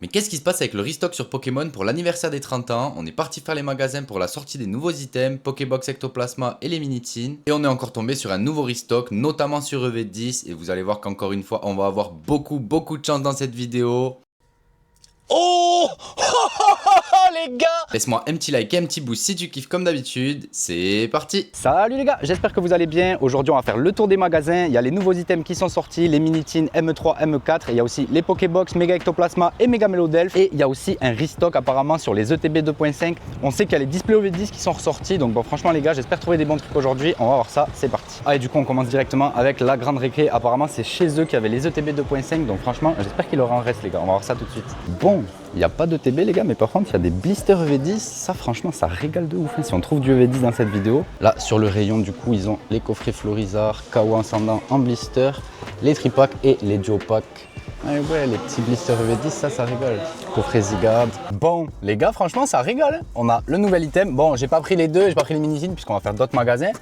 Mais qu'est-ce qui se passe avec le restock sur Pokémon pour l'anniversaire des 30 ans? On est parti faire les magasins pour la sortie des nouveaux items, Pokébox Ectoplasma et les Minitines. Et on est encore tombé sur un nouveau restock, notamment sur EV10. Et vous allez voir qu'encore une fois, on va avoir beaucoup de chance dans cette vidéo. Oh les gars! Laisse-moi un petit like et un petit boost si tu kiffes comme d'habitude. C'est parti! Salut les gars, j'espère que vous allez bien. Aujourd'hui on va faire le tour des magasins. Il y a les nouveaux items qui sont sortis, les Minitines M3, M4. Et il y a aussi les Pokébox, Mega Ectoplasma et Mega Melodelph. Et il y a aussi un restock apparemment sur les ETB 2.5. On sait qu'il y a les displays OV10 qui sont ressortis. Donc bon, franchement les gars, j'espère trouver des bons trucs aujourd'hui. On va voir ça, c'est parti. Allez, du coup on commence directement avec la grande récré. Apparemment c'est chez eux qu'il y avait les ETB 2.5. Donc franchement, j'espère qu'il leur en reste les gars. On va voir ça tout de suite. Bon, il n'y a pas d'ETB les gars, mais par contre il y a des blisters EV10. Ça franchement ça régale de ouf. Si on trouve du EV10 dans cette vidéo. Là sur le rayon du coup ils ont les coffrets Florizard, KO Ascendant en blister, les tripacks et les duo packs. Ouais, les petits blisters EV10, ça rigole. Coffret Zygarde. Bon, les gars, franchement, ça rigole. On a le nouvel item. Bon, j'ai pas pris les deux, j'ai pas pris les Minitines puisqu'on va faire d'autres magasins.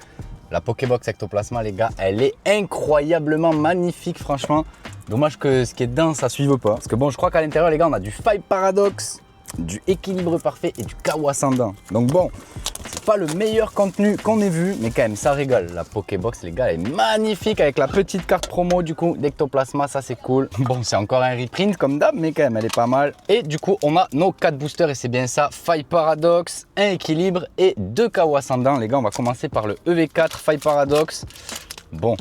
La Pokébox Ectoplasma, les gars, elle est incroyablement magnifique, franchement. Dommage que ce qui est dedans, ça suive pas. Parce que bon, je crois qu'à l'intérieur, les gars, on a du Five Paradox, du équilibre parfait et du KO Ascendant. Donc bon, c'est pas le meilleur contenu qu'on ait vu, mais quand même ça régale. La Pokébox les gars, elle est magnifique avec la petite carte promo du coup d'Ectoplasma, ça c'est cool. Bon, c'est encore un reprint comme d'hab, mais quand même elle est pas mal. Et du coup on a nos 4 boosters et c'est bien ça, Five Paradox, un équilibre et 2 KO Ascendant. Les gars, on va commencer par le EV4 Five Paradox. Bon,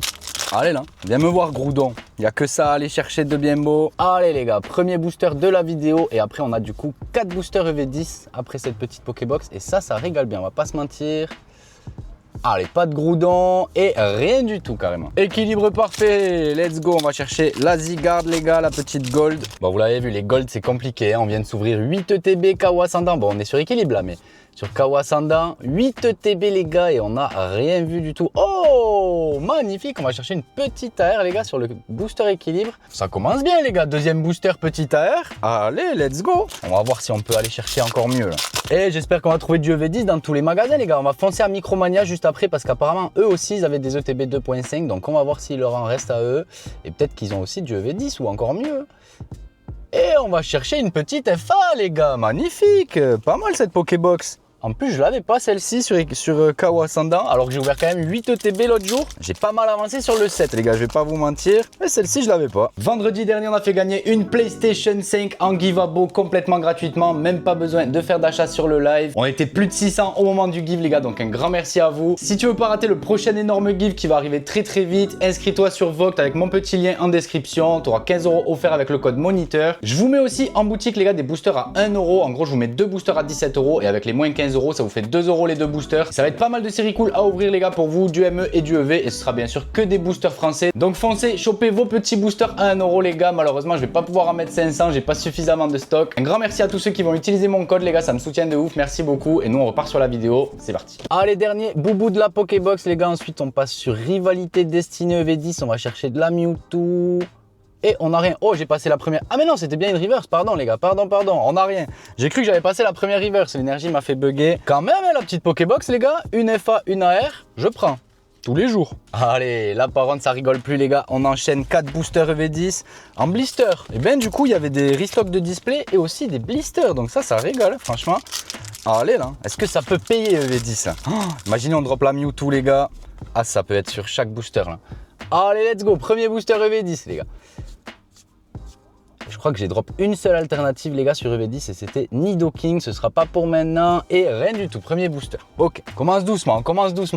allez là, viens me voir Groudon, il n'y a que ça à aller chercher de bien beau. Allez les gars, premier booster de la vidéo et après on a du coup 4 boosters EV10 après cette petite Pokébox et ça régale bien, on va pas se mentir. Allez, pas de Groudon et rien du tout carrément. Équilibre parfait, let's go, on va chercher la Zygarde les gars, la petite Gold. Bon vous l'avez vu, les Gold c'est compliqué, hein. On vient de s'ouvrir 8 ETB KO Ascendant, bon on est sur équilibre là mais... Sur KO Ascendant, 8 ETB les gars et on n'a rien vu du tout. Oh, magnifique, on va chercher une petite AR les gars sur le booster équilibre. Ça commence bien les gars, deuxième booster petite AR. Allez, let's go. On va voir si on peut aller chercher encore mieux là. Et j'espère qu'on va trouver du EV10 dans tous les magasins les gars. On va foncer à Micromania juste après parce qu'apparemment eux aussi ils avaient des ETB 2.5. Donc on va voir s'il leur en reste à eux. Et peut-être qu'ils ont aussi du EV10 ou encore mieux. Et on va chercher une petite FA les gars, magnifique. Pas mal cette Pokébox. En plus, je l'avais pas celle-ci sur KO Ascendant, alors que j'ai ouvert quand même 8 ETB l'autre jour. J'ai pas mal avancé sur le 7, les gars, je vais pas vous mentir. Mais celle-ci, je l'avais pas. Vendredi dernier, on a fait gagner une PlayStation 5 en give-abo complètement gratuitement. Même pas besoin de faire d'achat sur le live. On était plus de 600 au moment du give, les gars, donc un grand merci à vous. Si tu veux pas rater le prochain énorme give qui va arriver très vite, inscris-toi sur Vogt avec mon petit lien en description. Tu auras 15 € offerts avec le code moniteur. Je vous mets aussi en boutique, les gars, des boosters à 1 €. En gros, je vous mets 2 boosters à 17 € et avec les moins 15 €, ça vous fait 2 € les 2 boosters. Ça va être pas mal de séries cool à ouvrir les gars pour vous, du ME et du EV et ce sera bien sûr que des boosters français. Donc foncez, chopez vos petits boosters à 1 € les gars. Malheureusement je vais pas pouvoir en mettre 500, j'ai pas suffisamment de stock. Un grand merci à tous ceux qui vont utiliser mon code les gars, ça me soutient de ouf, merci beaucoup. Et nous on repart sur la vidéo, c'est parti. Allez, dernier boubou de la Pokébox les gars, ensuite on passe sur Rivalité Destinée EV10, on va chercher de la Mewtwo. Et on n'a rien. Oh, j'ai passé la première. Ah mais non, c'était bien une reverse, pardon les gars, pardon. On n'a rien. J'ai cru que j'avais passé la première reverse, l'énergie m'a fait bugger. Quand même, hein, la petite Pokébox les gars, une FA, une AR, je prends. Tous les jours. Allez, là par contre ça rigole plus les gars, on enchaîne 4 boosters EV10 en blister. Et bien du coup il y avait des restocks de display et aussi des blisters, donc ça rigole franchement. Allez là, est-ce que ça peut payer EV10 oh, imaginez on drop la Mewtwo les gars. Ah ça peut être sur chaque booster là. Allez let's go, premier booster EV10 les gars. Je crois que j'ai drop une seule alternative les gars sur EV10 et c'était Nidoking, ce sera pas pour maintenant et rien du tout, premier booster. Ok, on commence doucement,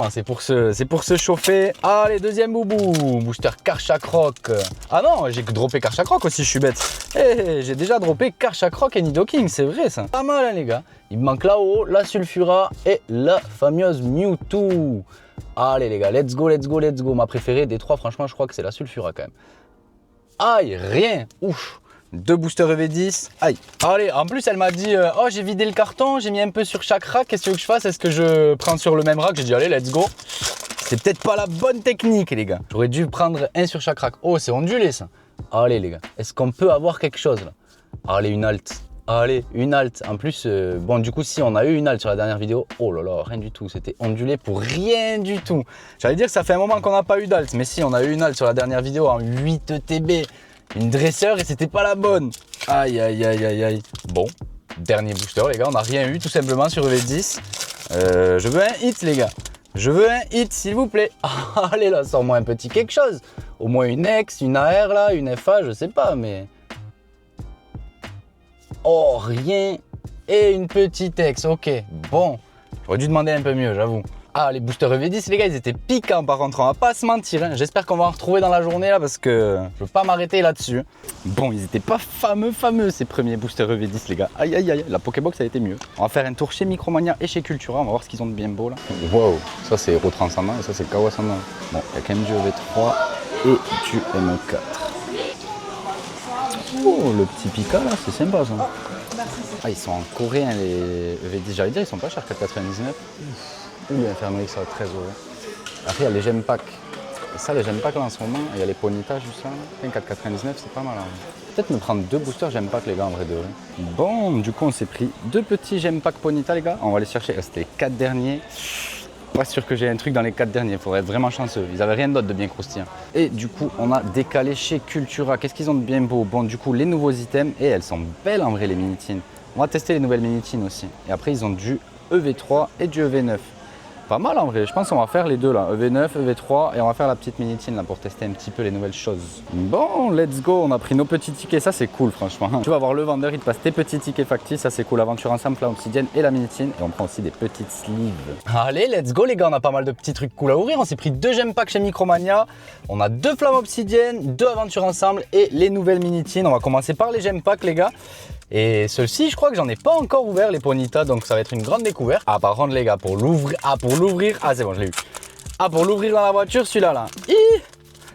c'est pour se chauffer. Allez, deuxième boubou, booster Karchakroc. Ah non, j'ai droppé Karchakroc aussi, je suis bête. J'ai déjà droppé Karchakroc et Nidoking, c'est vrai ça. Pas mal hein, les gars. Il me manque là-haut la Sulfura et la fameuse Mewtwo. Allez les gars, let's go. Ma préférée des trois, franchement, je crois que c'est la Sulfura quand même. Aïe, rien, ouf. 2 boosters EV10, aïe. Allez, en plus elle m'a dit oh j'ai vidé le carton, j'ai mis un peu sur chaque rack, qu'est-ce que tu veux que je fasse? Est-ce que je prends sur le même rack? J'ai dit allez let's go. C'est peut-être pas la bonne technique les gars. J'aurais dû prendre un sur chaque rack. Oh c'est ondulé ça. Allez les gars, est-ce qu'on peut avoir quelque chose là? Allez une halte. Allez, une halte. En plus, bon, du coup, si on a eu une halte sur la dernière vidéo, oh là là, rien du tout. C'était ondulé pour rien du tout. J'allais dire que ça fait un moment qu'on n'a pas eu d'halte, mais si, on a eu une halte sur la dernière vidéo en 8 ETB. Une dresseur et c'était pas la bonne. Aïe, aïe, aïe, aïe, aïe. Bon, dernier booster, les gars. On n'a rien eu, tout simplement, sur EV10. Je veux un hit, les gars. Je veux un hit, s'il vous plaît. Allez, là, sors-moi un petit quelque chose. Au moins une X, une AR, là, une FA, je sais pas, mais... Oh, rien. Et une petite X, ok. Bon, j'aurais dû demander un peu mieux, j'avoue. Ah, les boosters EV10, les gars, ils étaient piquants par contre, on va pas se mentir. Hein. J'espère qu'on va en retrouver dans la journée là parce que je veux pas m'arrêter là-dessus. Bon, ils étaient pas fameux ces premiers boosters EV10, les gars. Aïe, aïe, aïe, la Pokébox a été mieux. On va faire un tour chez Micromania et chez Cultura, on va voir ce qu'ils ont de bien beau là. Wow, ça c'est Hero Transcendant et ça c'est KO Ascendant. Bon, il y a quand même du EV3 et du M4. Oh, le petit Pika là, c'est sympa ça. Ah, ils sont en coréen les EV10, j'allais dire, ils sont pas chers, 4,99. Ouh, l'Inferno X à 13 €. Après, il y a les Gem Pack. Et ça, les Gem Pack là en ce moment, il y a les Ponyta juste là. 4,99, c'est pas mal. Hein. Peut-être me prendre 2 boosters Gem Pack, les gars, en vrai de vrai. Bon, du coup, on s'est pris 2 petits Gem Pack Ponyta, les gars. On va les chercher. C'était les 4 derniers. Pas sûr que j'ai un truc dans les 4 derniers. Il faudrait être vraiment chanceux. Ils avaient rien d'autre de bien croustillant. Et du coup, on a décalé chez Cultura. Qu'est-ce qu'ils ont de bien beau? Bon, du coup, les nouveaux items. Et elles sont belles en vrai, les Minitines. On va tester les nouvelles Minitines aussi. Et après, ils ont du EV3 et du EV9. Pas mal en vrai, je pense qu'on va faire les deux là, EV9, EV3 et on va faire la petite Minitine là pour tester un petit peu les nouvelles choses. Bon, let's go, on a pris nos petits tickets, ça c'est cool franchement. Tu vas voir le vendeur, il te passe tes petits tickets factices, ça c'est cool, aventure ensemble, flamme obsidienne et la Minitine. Et on prend aussi des petites sleeves. Allez, let's go les gars, on a pas mal de petits trucs cool à ouvrir. On s'est pris 2 Gem Pack chez Micromania, on a 2 flammes obsidiennes, 2 aventures ensemble et les nouvelles Minitines. On va commencer par les Gem Pack les gars. Et ceux-ci, je crois que j'en ai pas encore ouvert les Ponyta, donc ça va être une grande découverte. Ah, par contre, les gars, pour l'ouvrir, ah, c'est bon, je l'ai eu. Ah, pour l'ouvrir dans la voiture, celui-là, là.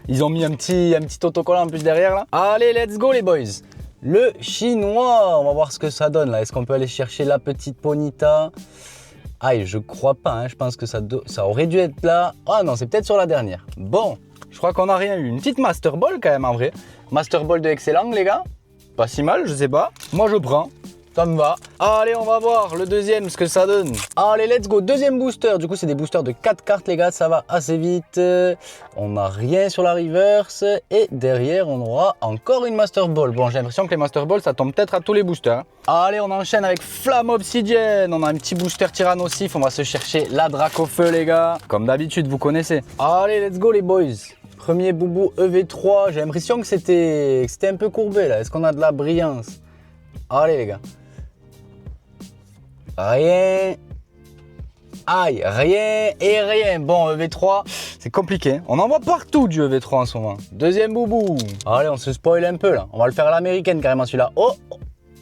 Ils ont mis un petit autocollant en plus derrière, là. Allez, let's go, les boys. Le chinois, on va voir ce que ça donne, là. Est-ce qu'on peut aller chercher la petite Ponyta? Aïe, je crois pas, hein. Je pense que ça aurait dû être là. Ah non, c'est peut-être sur la dernière. Bon, je crois qu'on n'a rien eu. Une petite Master Ball, quand même, en vrai. Master Ball de Excellent, les gars. Pas si mal, je sais pas. Moi, je prends. Ça me va. Allez, on va voir le deuxième, ce que ça donne. Allez, let's go. Deuxième booster. Du coup, c'est des boosters de 4 cartes, les gars. Ça va assez vite. On n'a rien sur la reverse. Et derrière, on aura encore une Master Ball. Bon, j'ai l'impression que les Master Balls, ça tombe peut-être à tous les boosters. Allez, on enchaîne avec Flamme Obsidienne. On a un petit booster Tyrannosif. On va se chercher la Dracofeu, les gars. Comme d'habitude, vous connaissez. Allez, let's go, les boys. Premier boubou EV3, j'ai l'impression que c'était un peu courbé là. Est-ce qu'on a de la brillance? Allez les gars. Rien. Aïe, rien et rien. Bon, EV3, c'est compliqué. On en voit partout du EV3 en ce moment. Deuxième boubou. Allez, on se spoil un peu là. On va le faire à l'américaine carrément celui-là. Oh,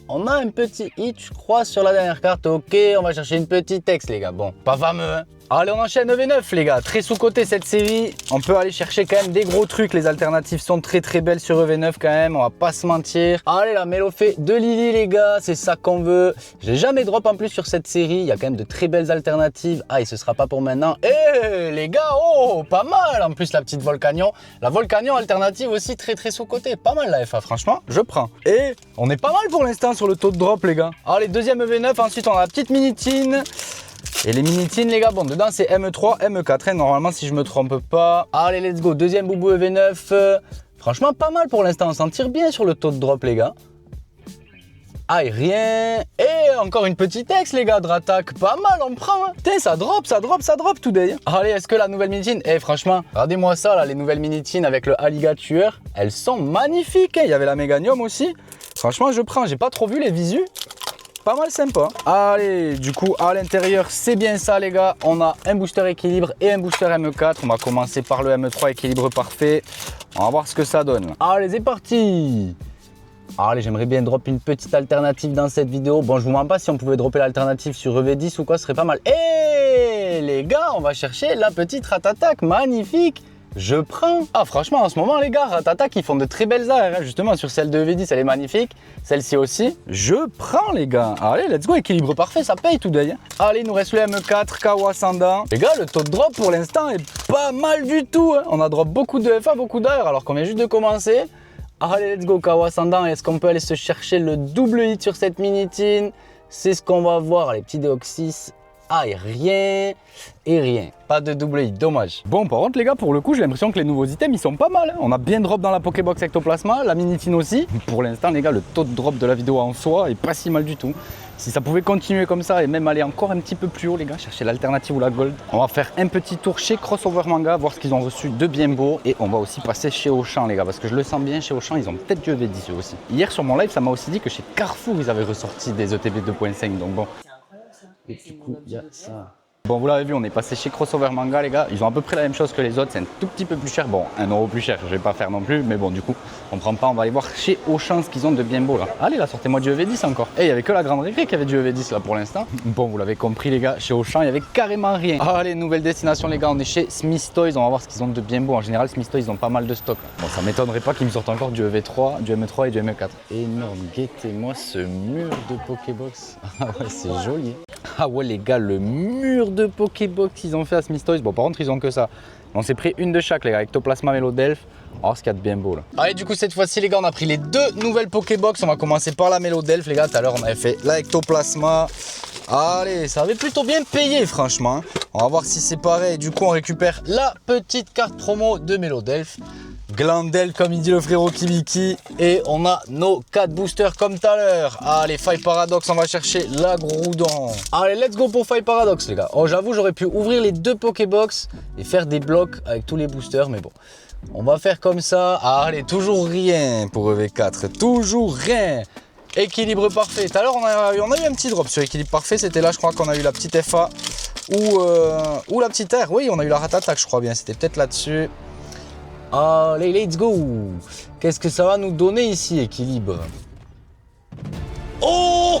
on a un petit hit, je crois, sur la dernière carte. Ok, on va chercher une petite X, les gars. Bon, pas fameux, hein. Allez, on enchaîne EV9, les gars. Très sous-côté cette série. On peut aller chercher quand même des gros trucs. Les alternatives sont très belles sur EV9 quand même. On va pas se mentir. Allez, la Mélofée de Lily, les gars. C'est ça qu'on veut. J'ai jamais drop en plus sur cette série. Il y a quand même de très belles alternatives. Ah, et ce sera pas pour maintenant. Eh, les gars, oh, pas mal. En plus, la petite Volcanion. La Volcanion alternative aussi très sous-côté. Pas mal la FA, franchement. Je prends. Et on est pas mal pour l'instant sur le taux de drop, les gars. Allez, deuxième EV9. Ensuite, on a la petite Minitine. Et les Minitines, les gars, bon, dedans c'est M3, M4, hein, normalement si je me trompe pas. Allez, let's go, deuxième boubou EV9. Franchement, pas mal pour l'instant, on s'en tire bien sur le taux de drop, les gars. Aïe, rien. Et encore une petite X, les gars, Dratak. Pas mal, on prend. Hein. Putain, ça drop today. Allez, est-ce que la nouvelle Minitine... Eh, franchement, regardez-moi ça, là, les nouvelles Minitines avec le Alligator. Elles sont magnifiques. Hein. Il y avait la Méganium aussi. Franchement, je prends. J'ai pas trop vu les visus. Pas mal sympa. Allez, du coup, à l'intérieur, c'est bien ça, les gars. On a un booster équilibre et un booster M4. On va commencer par le M3 équilibre parfait. On va voir ce que ça donne. Allez, c'est parti. Allez, j'aimerais bien drop une petite alternative dans cette vidéo. Bon, je vous mens pas, si on pouvait dropper l'alternative sur EV10 ou quoi, ce serait pas mal. Et les gars, on va chercher la petite Ratatak. Magnifique. Je prends. Ah, franchement, en ce moment, les gars, Ratatak, ils font de très belles AR. Hein. Justement, sur celle de EV10, elle est magnifique. Celle-ci aussi. Je prends, les gars. Allez, let's go. Équilibre parfait, ça paye tout d'œil. Allez, il nous reste le M4, KO Ascendant. Les gars, le taux de drop pour l'instant est pas mal du tout. Hein. On a drop beaucoup de FA, beaucoup d'AR, alors qu'on vient juste de commencer. Allez, let's go, KO Ascendant. Est-ce qu'on peut aller se chercher le double hit sur cette Minitine? C'est ce qu'on va voir. Les petits Deoxys. Aïe, rien et rien. Pas de double hit, dommage. Bon, par contre, les gars, pour le coup, j'ai l'impression que les nouveaux items, ils sont pas mal. Hein. On a bien drop dans la Pokébox Ectoplasma, la Minitine aussi. Pour l'instant, les gars, le taux de drop de la vidéo en soi est pas si mal du tout. Si ça pouvait continuer comme ça et même aller encore un petit peu plus haut, les gars, chercher l'alternative ou la gold. On va faire un petit tour chez Crossover Manga, voir ce qu'ils ont reçu de bien beau. Et on va aussi passer chez Auchan, les gars, parce que je le sens bien, chez Auchan, ils ont peut-être du EV10 eux aussi. Hier, sur mon live, ça m'a aussi dit que chez Carrefour, ils avaient ressorti des ETB 2.5, donc bon. Et du coup, il y a ça. Bon, vous l'avez vu, on est passé chez Crossover Manga, les gars. Ils ont à peu près la même chose que les autres. C'est un tout petit peu plus cher. Bon, 1 euro plus cher, je vais pas faire non plus. Mais bon, du coup, on prend pas. On va aller voir chez Auchan ce qu'ils ont de bien beau là. Allez, là, sortez-moi du EV10 encore. Et il y avait que la grande récré qui avait du EV10 là pour l'instant. Bon, vous l'avez compris, les gars, chez Auchan, il y avait carrément rien. Allez, nouvelle destination, les gars. On est chez Smith Toys. On va voir ce qu'ils ont de bien beau. En général, Smith Toys, ils ont pas mal de stock. Bon, ça m'étonnerait pas qu'ils me sortent encore du EV3, du M3 et du M4. Énorme. Guettez-moi ce mur de Pokébox. Ah ouais, c'est joli. Ah ouais, les gars, le mur de Pokébox qu'ils ont fait à Smith Toys. Bon, par contre, ils ont que ça. On s'est pris une de chaque, les gars, Ectoplasma, Melodelph. On va voir ce qu'il y a de bien beau là. Allez, du coup, cette fois-ci, les gars, on a pris les deux nouvelles Pokébox. On va commencer par la Melodelph, les gars. Tout à l'heure, on avait fait la Ectoplasma. Allez, ça avait plutôt bien payé, franchement. On va voir si c'est pareil. Du coup, on récupère la petite carte promo de Melodelph. Glandel, comme il dit le frérot Kibiki. Et on a nos 4 boosters comme tout à l'heure. Allez, Faille Paradox, on va chercher la Groudon. Allez, let's go pour Faille Paradox, les gars. Oh, j'avoue, j'aurais pu ouvrir les deux Pokébox et faire des blocs avec tous les boosters, mais bon. On va faire comme ça. Allez, toujours rien pour EV4. Toujours rien. Équilibre parfait. Tout à l'heure, on a eu un petit drop sur équilibre parfait. C'était là, je crois qu'on a eu la petite FA ou la petite R. Oui, on a eu la rat-attaque, je crois bien. C'était peut-être là-dessus. Allez, let's go. Qu'est-ce que ça va nous donner ici, équilibre? Oh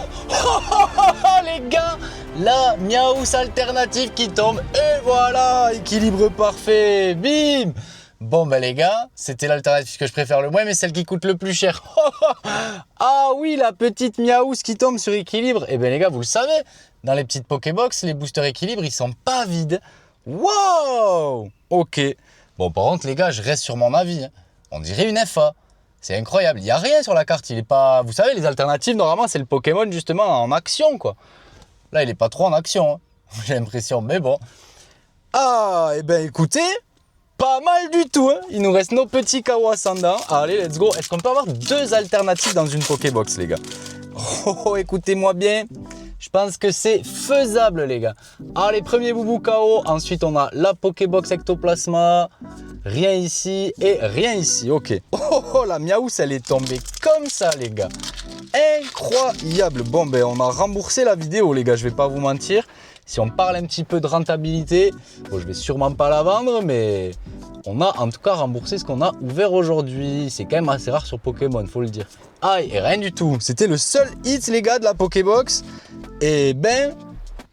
les gars, la Miaous alternative qui tombe. Et voilà, équilibre parfait. Bim. Bon, ben les gars, c'était l'alternative que je préfère le moins, mais celle qui coûte le plus cher. Ah oui, la petite Miaous qui tombe sur équilibre. Eh bien les gars, vous le savez, dans les petites Pokébox, les boosters équilibre, ils sont pas vides. Wow. Ok. Bon, par contre, les gars, je reste sur mon avis. Hein. On dirait une FA. C'est incroyable. Il n'y a rien sur la carte. Il est pas... Vous savez, les alternatives, normalement, c'est le Pokémon, justement, en action, quoi. Là, il n'est pas trop en action. Hein. J'ai l'impression, mais bon. Ah, et ben écoutez, pas mal du tout. Hein. Il nous reste nos petits Kawasanda. Allez, let's go. Est-ce qu'on peut avoir deux alternatives dans une Pokébox, les gars? Oh, écoutez-moi bien. Je pense que c'est faisable, les gars. Allez, premier boubou KO. Ensuite, on a la Pokébox Ectoplasma. Rien ici et rien ici. Ok. Oh, la Miaous, elle est tombée comme ça, les gars. Incroyable. Bon, ben, on a remboursé la vidéo, les gars. Je vais pas vous mentir. Si on parle un petit peu de rentabilité, bon, je vais sûrement pas la vendre, mais on a en tout cas remboursé ce qu'on a ouvert aujourd'hui. C'est quand même assez rare sur Pokémon, faut le dire. Aïe, et rien du tout. C'était le seul hit, les gars, de la Pokébox. Et ben,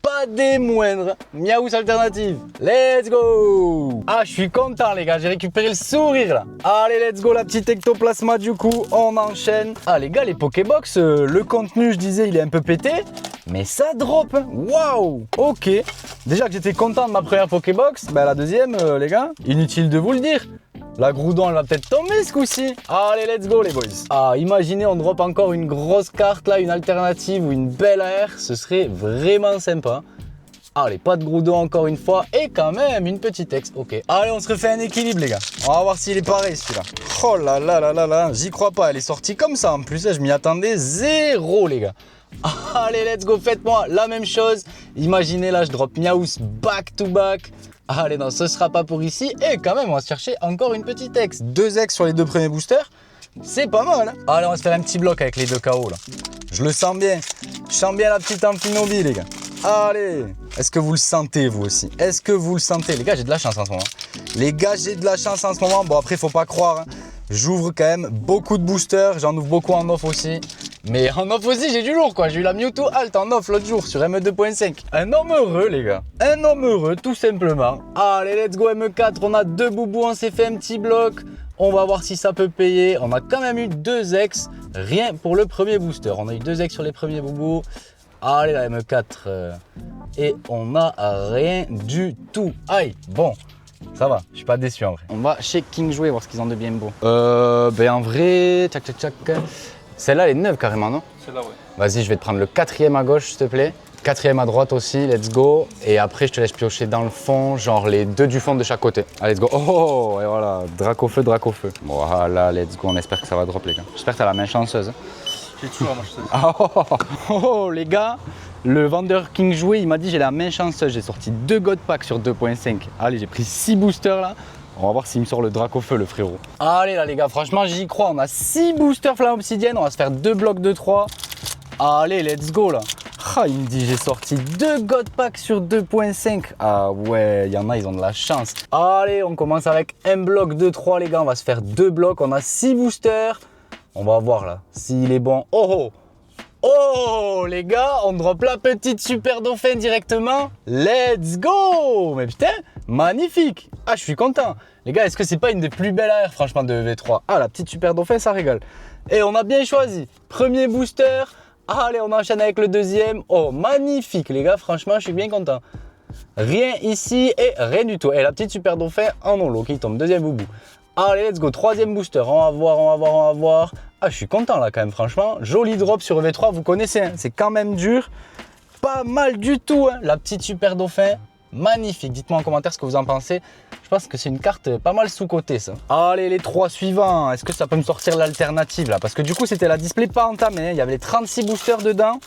pas des moindres. Miaous alternative. Let's go. Ah, je suis content, les gars. J'ai récupéré le sourire, là. Allez, let's go, la petite Ectoplasma, du coup. On enchaîne. Ah, les gars, les Pokébox, le contenu, je disais, il est un peu pété. Mais ça drop. Waouh. Ok. Déjà que j'étais content de ma première Pokébox, ben la deuxième, les gars, inutile de vous le dire. La Groudon, elle va peut-être tomber ce coup-ci. Allez, let's go, les boys. Ah, imaginez, on drop encore une grosse carte, là, une alternative ou une belle AR. Ce serait vraiment sympa. Allez, pas de Groudon encore une fois. Et quand même, une petite ex. Ok. Allez, on se refait un équilibre, les gars. On va voir s'il est pareil, celui-là. Oh là là là là là. J'y crois pas. Elle est sortie comme ça. En plus, je m'y attendais zéro, les gars. Allez, let's go. Faites-moi la même chose. Imaginez, là, je drop Miaous back to back. Allez, non, ce sera pas pour ici. Et quand même, on va se chercher encore une petite ex. 2 ex sur les 2 premiers boosters. C'est pas mal, hein. Allez, on va se faire un petit bloc avec les 2 KO, là. Je le sens bien. Je sens bien la petite Amphinobi, les gars. Allez. Est-ce que vous le sentez, vous aussi? Est-ce que vous le sentez? Les gars, j'ai de la chance en ce moment. Les gars, j'ai de la chance en ce moment. Bon, après, faut pas croire, hein. J'ouvre quand même beaucoup de boosters. J'en ouvre beaucoup en off aussi. Mais en off aussi, j'ai du lourd, quoi. J'ai eu la Mewtwo Alt en off l'autre jour sur ME2.5. Un homme heureux, les gars. Un homme heureux, tout simplement. Allez, let's go ME4. On a 2 boubous, on s'est fait un petit bloc. On va voir si ça peut payer. On a quand même eu 2 ex. Rien pour le premier booster. On a eu 2 ex sur les premiers boubous. Allez, la ME4. Et on a rien du tout. Aïe, bon. Ça va, je suis pas déçu en vrai. On va chez King jouer, voir ce qu'ils ont de bien beau. Ben en vrai, tchac tchac tchac. Celle-là, elle est neuve carrément, non? Celle-là, ouais. Vas-y, je vais te prendre le 4e à gauche, s'il te plaît. 4e à droite aussi, let's go. Et après, je te laisse piocher dans le fond, genre les 2 du fond de chaque côté. Allez, let's go. Oh, et voilà, drac au feu, drac au feu. Voilà, let's go. On espère que ça va drop, les gars. J'espère que t'as la main chanceuse. J'ai toujours la chanceuse. Oh, les gars, le vendeur King joué, il m'a dit j'ai la main chanceuse. J'ai sorti 2 God Pack sur 2.5. Allez, j'ai pris 6 boosters là. On va voir s'il me sort le drac au feu, le frérot. Allez là, les gars, franchement, j'y crois. On a 6 boosters flamme obsidienne. On va se faire 2 blocs de 3. Allez, let's go là. Ah, il me dit j'ai sorti 2 God Pack sur 2.5. Ah ouais, il y en a, ils ont de la chance. Allez, on commence avec un bloc de 3, les gars. On va se faire 2 blocs. On a 6 boosters. On va voir là s'il est bon. Oh oh oh, les gars, on drop la petite super dauphin directement. Let's go. Mais putain, magnifique. Ah, je suis content. Les gars, est-ce que c'est pas une des plus belles AR franchement de V3? Ah, la petite super dauphin, ça régale. Et on a bien choisi. Premier booster. Allez, on enchaîne avec le deuxième. Oh, magnifique, les gars. Franchement, je suis bien content. Rien ici et rien du tout. Et la petite super dauphin en holo qui tombe. Deuxième boubou. Allez, let's go. Troisième booster. On va voir, on va voir, on va voir. Ah, je suis content là quand même, franchement. Joli drop sur V3. Vous connaissez, hein, c'est quand même dur. Pas mal du tout, hein. La petite super dauphin. Magnifique. Dites-moi en commentaire ce que vous en pensez. Je pense que c'est une carte pas mal sous-cotée, ça. Allez, les 3 suivants. Est-ce que ça peut me sortir l'alternative là? Parce que du coup, c'était la display pas entamée. Hein. Il y avait les 36 boosters dedans.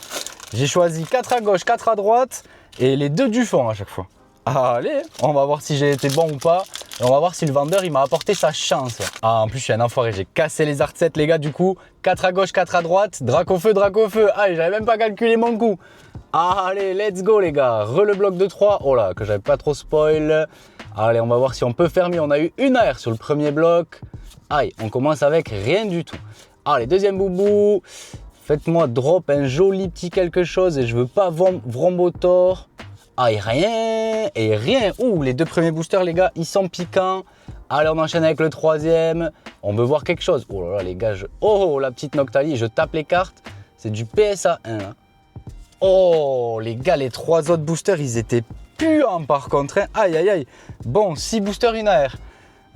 J'ai choisi 4 à gauche, 4 à droite et les 2 du fond à chaque fois. Allez, on va voir si j'ai été bon ou pas. Et on va voir si le vendeur il m'a apporté sa chance. Ah, en plus, je suis un enfoiré. J'ai cassé les arts 7, les gars, du coup. 4 à gauche, 4 à droite. Drac au feu, drac au feu. Ah, j'avais même pas calculé mon coup. Allez, let's go, les gars. Le bloc de 3. Oh là, que j'avais pas trop spoil. Allez, on va voir si on peut faire mieux. On a eu une AR sur le premier bloc. Aïe, on commence avec rien du tout. Allez, deuxième boubou. Faites-moi drop un joli petit quelque chose et je veux pas Vrombotor. Aïe, rien et rien. Ouh, les 2 premiers boosters, les gars, ils sont piquants. Allez, on enchaîne avec le troisième. On veut voir quelque chose. Oh là là, les gars, oh, la petite Noctali, je tape les cartes. C'est du PSA 1. Hein. Oh, les gars, les 3 autres boosters, ils étaient puants par contre. Hein. Aïe, aïe, aïe. Bon, 6 boosters, une AR.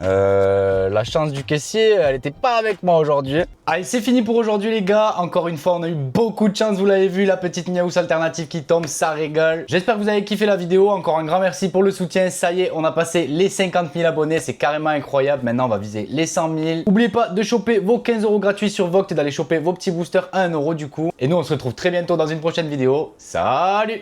La chance du caissier, elle n'était pas avec moi aujourd'hui. Allez, c'est fini pour aujourd'hui, les gars. Encore une fois, on a eu beaucoup de chance. Vous l'avez vu, la petite Miaous alternative qui tombe, ça régale. J'espère que vous avez kiffé la vidéo. Encore un grand merci pour le soutien. Ça y est, on a passé les 50 000 abonnés. C'est carrément incroyable. Maintenant, on va viser les 100 000. N'oubliez pas de choper vos 15 € gratuits sur Vogt et d'aller choper vos petits boosters à 1 € du coup. Et nous, on se retrouve très bientôt dans une prochaine vidéo. Salut!